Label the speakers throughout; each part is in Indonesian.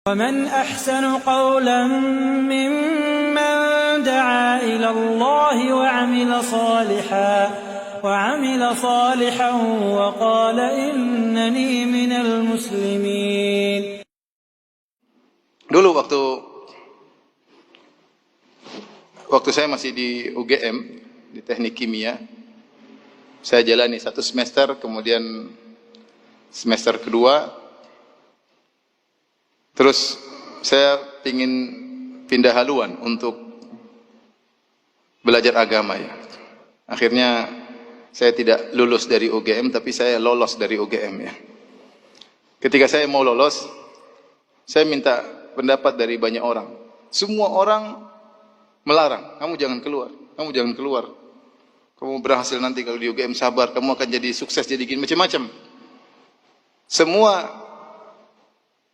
Speaker 1: ومن أحسن قولا ممن دعا إلى الله وعمل صالحا وقال إنني من المسلمين.
Speaker 2: Dulu waktu saya masih di UGM, di Teknik Kimia, saya jalani 1 semester, kemudian semester kedua, terus saya ingin pindah haluan untuk belajar agama ya. Akhirnya saya tidak lulus dari UGM, tapi saya lolos dari UGM ya. Ketika saya mau lolos, saya minta pendapat dari banyak orang. Semua orang melarang, kamu jangan keluar, kamu jangan keluar. Kamu berhasil nanti kalau di UGM, sabar, kamu akan jadi sukses, jadi gini, macam-macam. Semua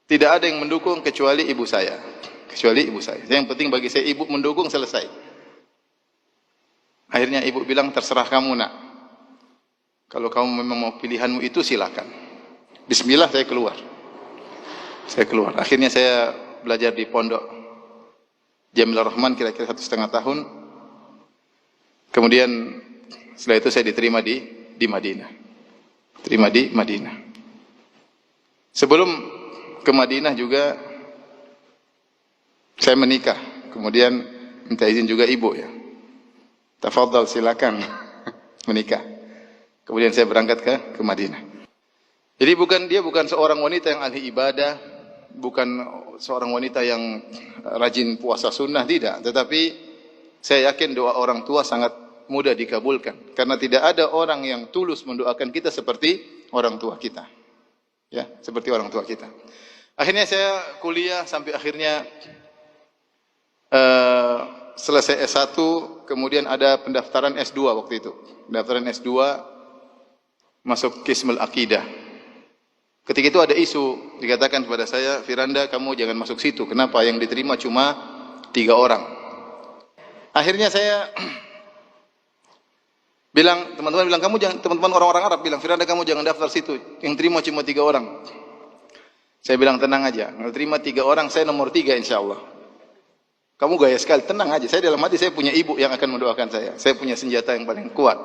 Speaker 2: tidak ada yang mendukung kecuali ibu saya. Kecuali ibu saya. Yang penting bagi saya, ibu mendukung, selesai. Akhirnya ibu bilang, terserah kamu nak. Kalau kamu memang mau pilihanmu itu, silakan. Bismillah, saya keluar. Saya keluar. Akhirnya saya belajar di pondok Jamil Rahman kira-kira 1,5 tahun. Kemudian setelah itu saya diterima di Madinah. Terima di Madinah. Sebelum ke Madinah juga saya menikah. Kemudian minta izin juga ibu ya. Tafadhal, silakan menikah. Kemudian saya berangkat ke Madinah. Jadi dia bukan seorang wanita yang ahli ibadah, bukan seorang wanita yang rajin puasa sunnah, tidak. Tetapi saya yakin doa orang tua sangat mudah dikabulkan. Karena tidak ada orang yang tulus mendoakan kita seperti orang tua kita. Ya, seperti orang tua kita. Akhirnya saya kuliah sampai akhirnya selesai S1, kemudian ada pendaftaran S2 waktu itu. Pendaftaran S2 masuk Qismul Aqidah. Ketika itu ada isu, dikatakan kepada saya, Firanda, kamu jangan masuk situ. Kenapa? Yang diterima cuma 3 orang. Akhirnya saya bilang, teman-teman bilang, teman-teman orang-orang Arab bilang, Firanda, kamu jangan daftar situ. Yang terima cuma 3 orang. Saya bilang, tenang aja. Yang terima 3 orang, saya nomor 3 insya Allah. Kamu gaya sekali, tenang aja. Saya dalam hati, saya punya ibu yang akan mendoakan saya. Saya punya senjata yang paling kuat.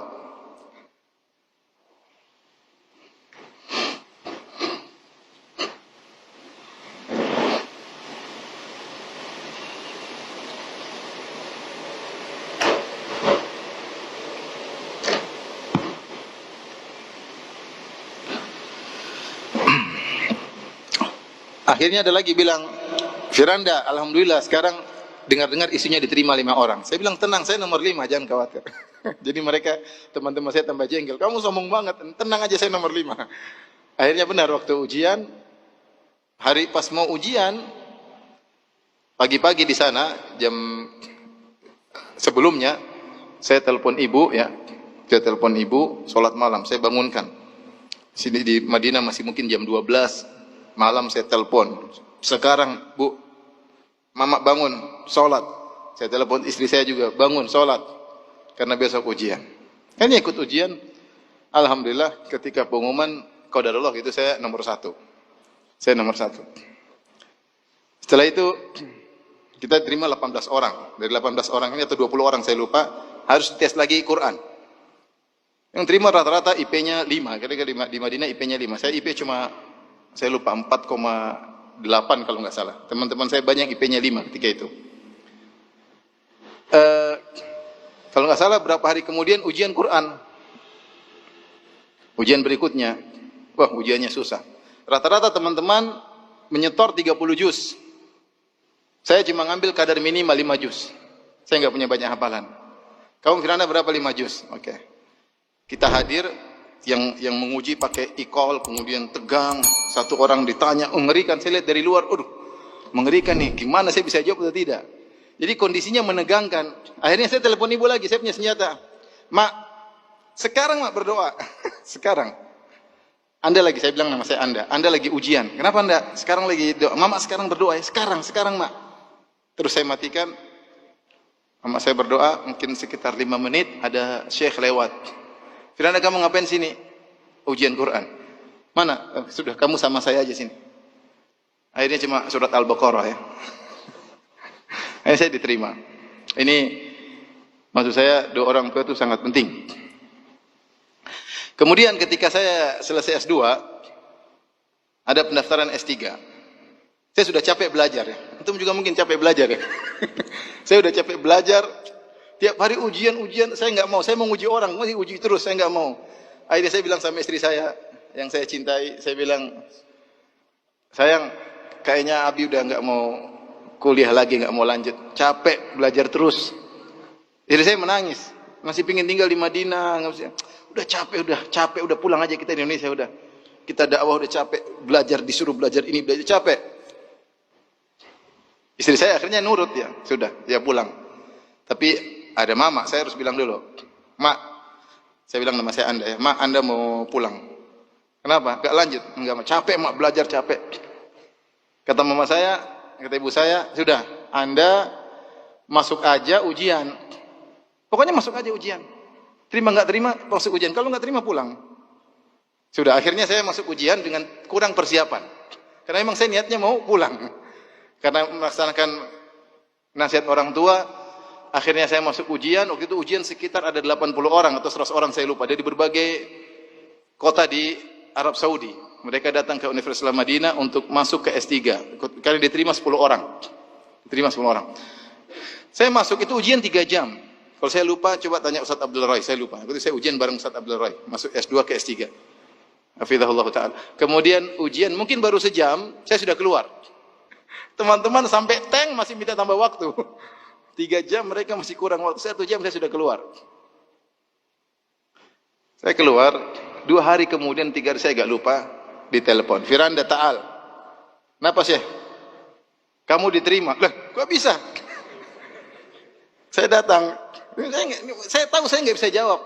Speaker 2: Akhirnya ada lagi bilang, Firanda, alhamdulillah sekarang dengar-dengar isunya diterima 5 orang. Saya bilang, tenang, saya nomor 5, jangan khawatir. Jadi mereka, teman-teman saya tambah jengkel. Kamu sombong banget, tenang aja, saya nomor 5. Akhirnya benar, waktu ujian, hari pas mau ujian, pagi-pagi di sana, jam sebelumnya, saya telepon ibu ya. Saya telepon ibu, sholat malam, saya bangunkan. Sini di Madinah masih mungkin jam 12 malam, saya telepon. Sekarang bu, mama bangun, sholat. Saya telepon istri saya juga, bangun, sholat. Karena besok ujian. Ini ikut ujian. Alhamdulillah ketika pengumuman qadarullah itu saya nomor 1. Saya nomor 1. Setelah itu kita terima 18 orang. Dari 18 orang ini atau 20 orang saya lupa, harus tes lagi Quran. Yang terima rata-rata IP-nya 5. Kira-kira di Madinah IP-nya 5. Saya IP cuma, saya lupa 4,8 kalau nggak salah. Teman-teman saya banyak IP-nya 5 ketika itu. Kalau nggak salah berapa hari kemudian ujian Quran. Ujian berikutnya, wah ujiannya susah. Rata-rata teman-teman menyetor 30 juz. Saya cuma ngambil kadar minimal 5 juz. Saya nggak punya banyak hafalan. Kamu Firanda berapa 5 juz? Oke. Kita hadir, yang menguji pakai e-call, kemudian tegang, satu orang ditanya, mengerikan, saya lihat dari luar, mengerikan nih, gimana saya bisa jawab atau tidak. Jadi kondisinya menegangkan. Akhirnya saya telepon ibu lagi, saya punya senjata. Mak, sekarang mak berdoa. Sekarang. Anda lagi, saya bilang nama saya Anda lagi ujian. Kenapa Anda? Sekarang lagi doa. Mama sekarang berdoa ya, sekarang mak. Terus saya matikan. Mama saya berdoa, mungkin sekitar 5 menit, ada syekh lewat. Firanda, kamu ngapain sini? Ujian Quran. Mana? Sudah, kamu sama saya aja sini. Akhirnya cuma surat Al-Baqarah ya. Akhirnya saya diterima. Ini maksud saya doa orang tua itu sangat penting. Kemudian ketika saya selesai S2, ada pendaftaran S3. Saya sudah capek belajar ya. Antum juga mungkin capek belajar ya. Saya sudah capek belajar. Tiap hari ujian, saya nggak mau. Saya mau uji orang, masih uji terus, saya nggak mau. Akhirnya saya bilang sama istri saya, yang saya cintai, saya bilang, sayang, kayaknya Abi udah nggak mau kuliah lagi, nggak mau lanjut. Capek belajar terus. Jadi saya menangis. Masih pingin tinggal di Madinah. Udah capek, udah pulang aja kita di Indonesia udah. Kita dakwah udah capek, belajar disuruh belajar ini, belajar capek. Istri saya akhirnya nurut ya, sudah, dia pulang. Tapi ada mama, saya harus bilang dulu, Mak, saya bilang nama saya Anda ya, Mak, Anda mau pulang. Kenapa? Gak lanjut? Enggak, capek Mak, belajar capek. Kata mama saya, kata ibu saya, sudah, Anda masuk aja ujian. Pokoknya masuk aja ujian. Terima nggak terima, masuk ujian. Kalau nggak terima pulang. Sudah, akhirnya saya masuk ujian dengan kurang persiapan. Karena memang saya niatnya mau pulang. Karena melaksanakan nasihat orang tua, akhirnya saya masuk ujian. Waktu itu ujian sekitar ada 80 orang atau 100 orang saya lupa. Dari berbagai kota di Arab Saudi. Mereka datang ke Universitas Madinah untuk masuk ke S3. Karena diterima 10 orang. Diterima 10 orang. Saya masuk itu ujian 3 jam. Kalau saya lupa, coba tanya Ustaz Abdul Roy. Saya lupa. Waktu itu saya ujian bareng Ustaz Abdul Roy. Masuk S2 ke S3. Hafizahullah ta'ala. Kemudian ujian mungkin baru sejam, saya sudah keluar. Teman-teman sampai tank masih minta tambah waktu. 3 jam mereka masih kurang waktu. 1 jam saya sudah keluar. Saya keluar, 2 hari kemudian, 3 hari saya agak lupa, ditelepon. Firanda Ta'al. Kenapa Syekh? Kamu diterima. Lah, kok bisa? Saya datang. Saya tahu saya nggak bisa jawab.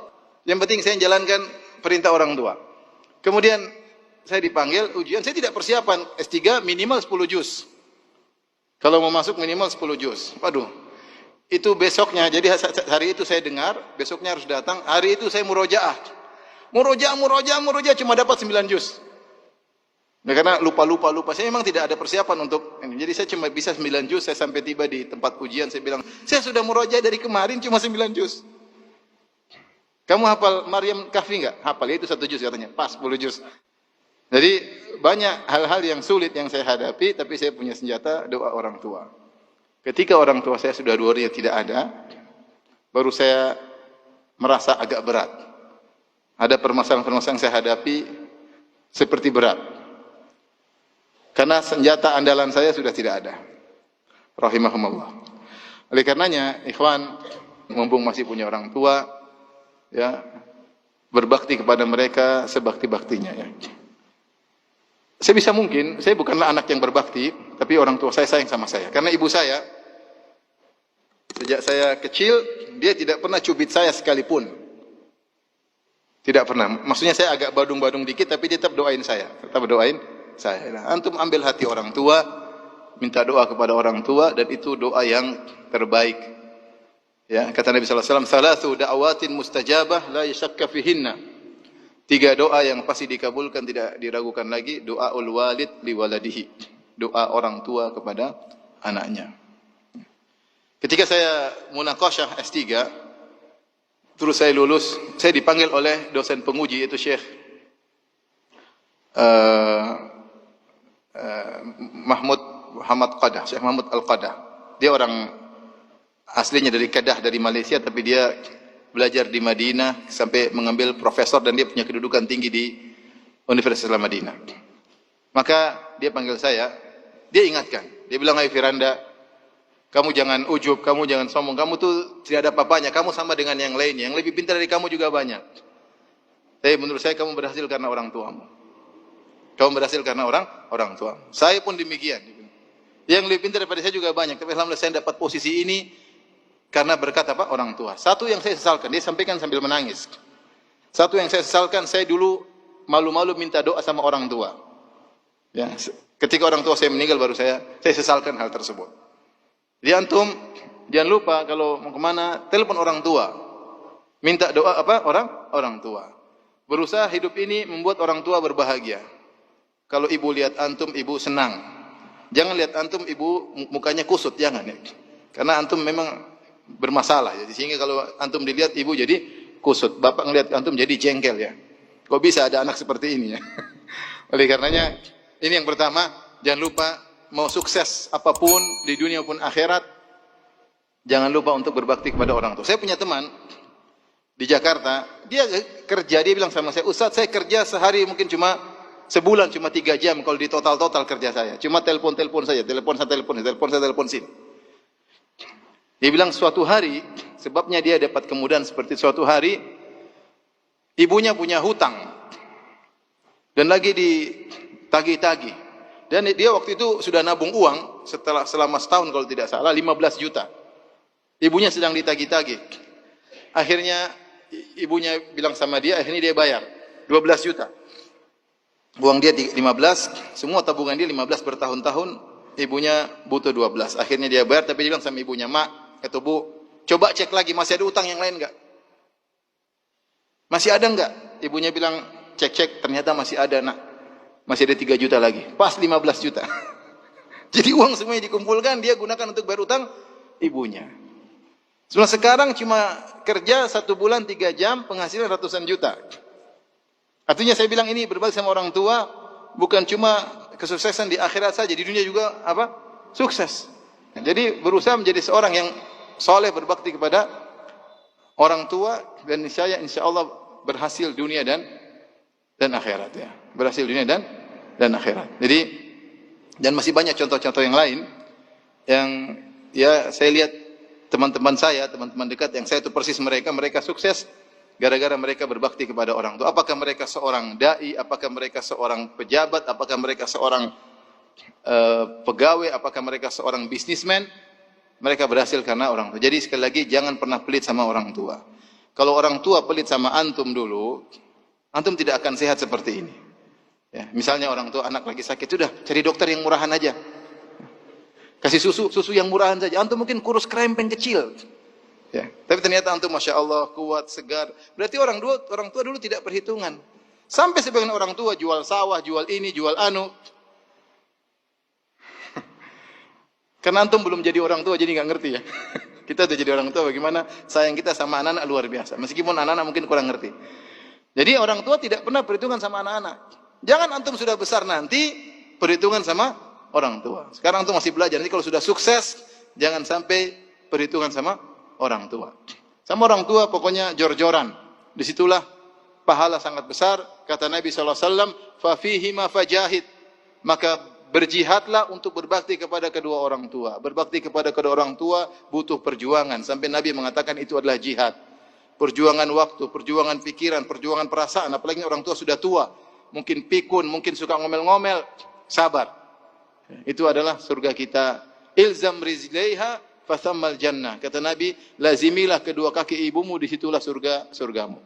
Speaker 2: Yang penting saya jalankan perintah orang tua. Kemudian saya dipanggil ujian. Saya tidak persiapan. S3 minimal 10 juz. Kalau mau masuk minimal 10 juz. Waduh. Itu besoknya. Jadi hari itu saya dengar. Besoknya harus datang. Hari itu saya murojaah. Murojaah. Cuma dapat 9 juz. Nah, karena lupa. Saya memang tidak ada persiapan untuk ini. Jadi saya cuma bisa 9 juz. Saya sampai tiba di tempat ujian. Saya bilang, saya sudah murojaah dari kemarin cuma 9 juz. Kamu hafal Maryam Kahfi enggak? Hafal, itu 1 juz katanya. Pas 10 juz. Jadi banyak hal-hal yang sulit yang saya hadapi. Tapi saya punya senjata doa orang tua. Ketika orang tua saya sudah 2 hari tidak ada, baru saya merasa agak berat. Ada permasalahan-permasalahan yang saya hadapi seperti berat. Karena senjata andalan saya sudah tidak ada. Rahimahumullah. Oleh karenanya, ikhwan, mumpung masih punya orang tua, ya, berbakti kepada mereka sebakti-baktinya ya. Sebisa mungkin, saya bukanlah anak yang berbakti, tapi orang tua saya sayang sama saya. Karena ibu saya, sejak saya kecil, dia tidak pernah cubit saya sekalipun. Tidak pernah. Maksudnya saya agak badung-badung dikit, tapi dia tetap doain saya. Tetap doain saya. Nah, antum ambil hati orang tua, minta doa kepada orang tua, dan itu doa yang terbaik. Ya, kata Nabi SAW, "Salatu da'awatin mustajabah la yashakka fihinna." 3 doa yang pasti dikabulkan, tidak diragukan lagi. Doaul walid li waladihi. Doa orang tua kepada anaknya. Ketika saya munaqasyah S3, terus saya lulus, saya dipanggil oleh dosen penguji, yaitu Syekh Muhammad Qadah, Syekh Mahmud Al-Qadah. Dia orang aslinya dari Kedah, dari Malaysia, tapi dia belajar di Madinah sampai mengambil profesor dan dia punya kedudukan tinggi di Universitas Madinah. Maka dia panggil saya, dia ingatkan, dia bilang, "Hai Firanda, kamu jangan ujub, kamu jangan sombong, kamu tuh tidak ada apa-apanya, kamu sama dengan yang lainnya, yang lebih pintar dari kamu juga banyak. Tapi menurut saya kamu berhasil karena orang tuamu. Kamu berhasil karena orang tua. Saya pun demikian. Yang lebih pintar daripada saya juga banyak, tapi alhamdulillah saya dapat posisi ini karena berkat apa? Orang tua." Satu yang saya sesalkan, dia sampaikan sambil menangis. Satu yang saya sesalkan, saya dulu malu-malu minta doa sama orang tua. Ya, ketika orang tua saya meninggal baru saya sesalkan hal tersebut. Jadi antum jangan lupa kalau mau kemana, telepon orang tua. Minta doa apa? Orang tua. Berusaha hidup ini membuat orang tua berbahagia. Kalau ibu lihat antum, ibu senang. Jangan lihat antum ibu mukanya kusut, jangan ya. Karena antum memang bermasalah ya. Sehingga kalau antum dilihat ibu jadi kusut, bapak ngelihat antum jadi jengkel ya. Kok bisa ada anak seperti ini ya? Oleh karenanya, ini yang pertama, jangan lupa mau sukses apapun di dunia maupun akhirat, jangan lupa untuk berbakti kepada orang tua. Saya punya teman di Jakarta, dia kerja, dia bilang sama saya, Ustaz, saya kerja sehari mungkin cuma sebulan cuma 3 jam kalau di total kerja saya. Cuma telepon saja, telepon saya telepon sini. Dia bilang suatu hari, sebabnya dia dapat kemudahan seperti suatu hari, ibunya punya hutang dan lagi ditagih-tagih. Dan dia waktu itu sudah nabung uang selama setahun kalau tidak salah 15 juta. Ibunya sedang ditagih-tagih. Akhirnya ibunya bilang sama dia, akhirnya dia bayar 12 juta. Uang dia 15, semua tabungan dia 15 bertahun-tahun, ibunya butuh 12. Akhirnya dia bayar, tapi dia bilang sama ibunya, Mak, kata Bu, coba cek lagi masih ada utang yang lain enggak? Masih ada enggak? Ibunya bilang, cek-cek, ternyata masih ada, Nak. Masih ada 3 juta lagi. Pas 15 juta. Jadi uang semuanya dikumpulkan, dia gunakan untuk bayar utang ibunya. Sebenarnya sekarang cuma kerja 1 bulan 3 jam, penghasilan ratusan juta. Artinya saya bilang ini berbakti sama orang tua, bukan cuma kesuksesan di akhirat saja, di dunia juga apa? Sukses. Jadi berusaha menjadi seorang yang soleh, berbakti kepada orang tua, dan insya Allah berhasil dunia dan akhirat ya. Berhasil dunia dan akhirat. Jadi, dan masih banyak contoh-contoh yang lain yang ya saya lihat teman-teman saya, teman-teman dekat yang saya itu persis mereka sukses gara-gara mereka berbakti kepada orang tua. Apakah mereka seorang dai, apakah mereka seorang pejabat, apakah mereka seorang pegawai, apakah mereka seorang bisnismen, mereka berhasil karena orang tua. Jadi sekali lagi jangan pernah pelit sama orang tua. Kalau orang tua pelit sama antum dulu, antum tidak akan sehat seperti ini. Ya, misalnya orang tua anak lagi sakit, sudah cari dokter yang murahan aja. Kasih susu yang murahan saja. Antum mungkin kurus krempeng kecil. Ya, tapi ternyata antum Masya Allah kuat, segar. Berarti orang tua dulu tidak perhitungan. Sampai sebagian orang tua jual sawah, jual ini, jual anu. Karena antum belum jadi orang tua, jadi nggak ngerti ya. Kita udah jadi orang tua, bagaimana sayang kita sama anak-anak luar biasa. Meskipun anak-anak mungkin kurang ngerti. Jadi orang tua tidak pernah perhitungan sama anak-anak. Jangan antum sudah besar nanti perhitungan sama orang tua. Sekarang antum masih belajar. Nanti kalau sudah sukses, jangan sampai perhitungan sama orang tua. Sama orang tua pokoknya jor-joran. Disitulah pahala sangat besar. Kata Nabi SAW, فَفِيهِمَا فَجَاهِدْ. Maka berjihadlah untuk berbakti kepada kedua orang tua. Berbakti kepada kedua orang tua butuh perjuangan. Sampai Nabi mengatakan itu adalah jihad. Perjuangan waktu, perjuangan pikiran, perjuangan perasaan. Apalagi orang tua sudah tua. Mungkin pikun, mungkin suka ngomel-ngomel. Sabar. Itu adalah surga kita. Ilzam rizlaiha fathammal jannah. Kata Nabi, lazimilah kedua kaki ibumu, disitulah surgamu.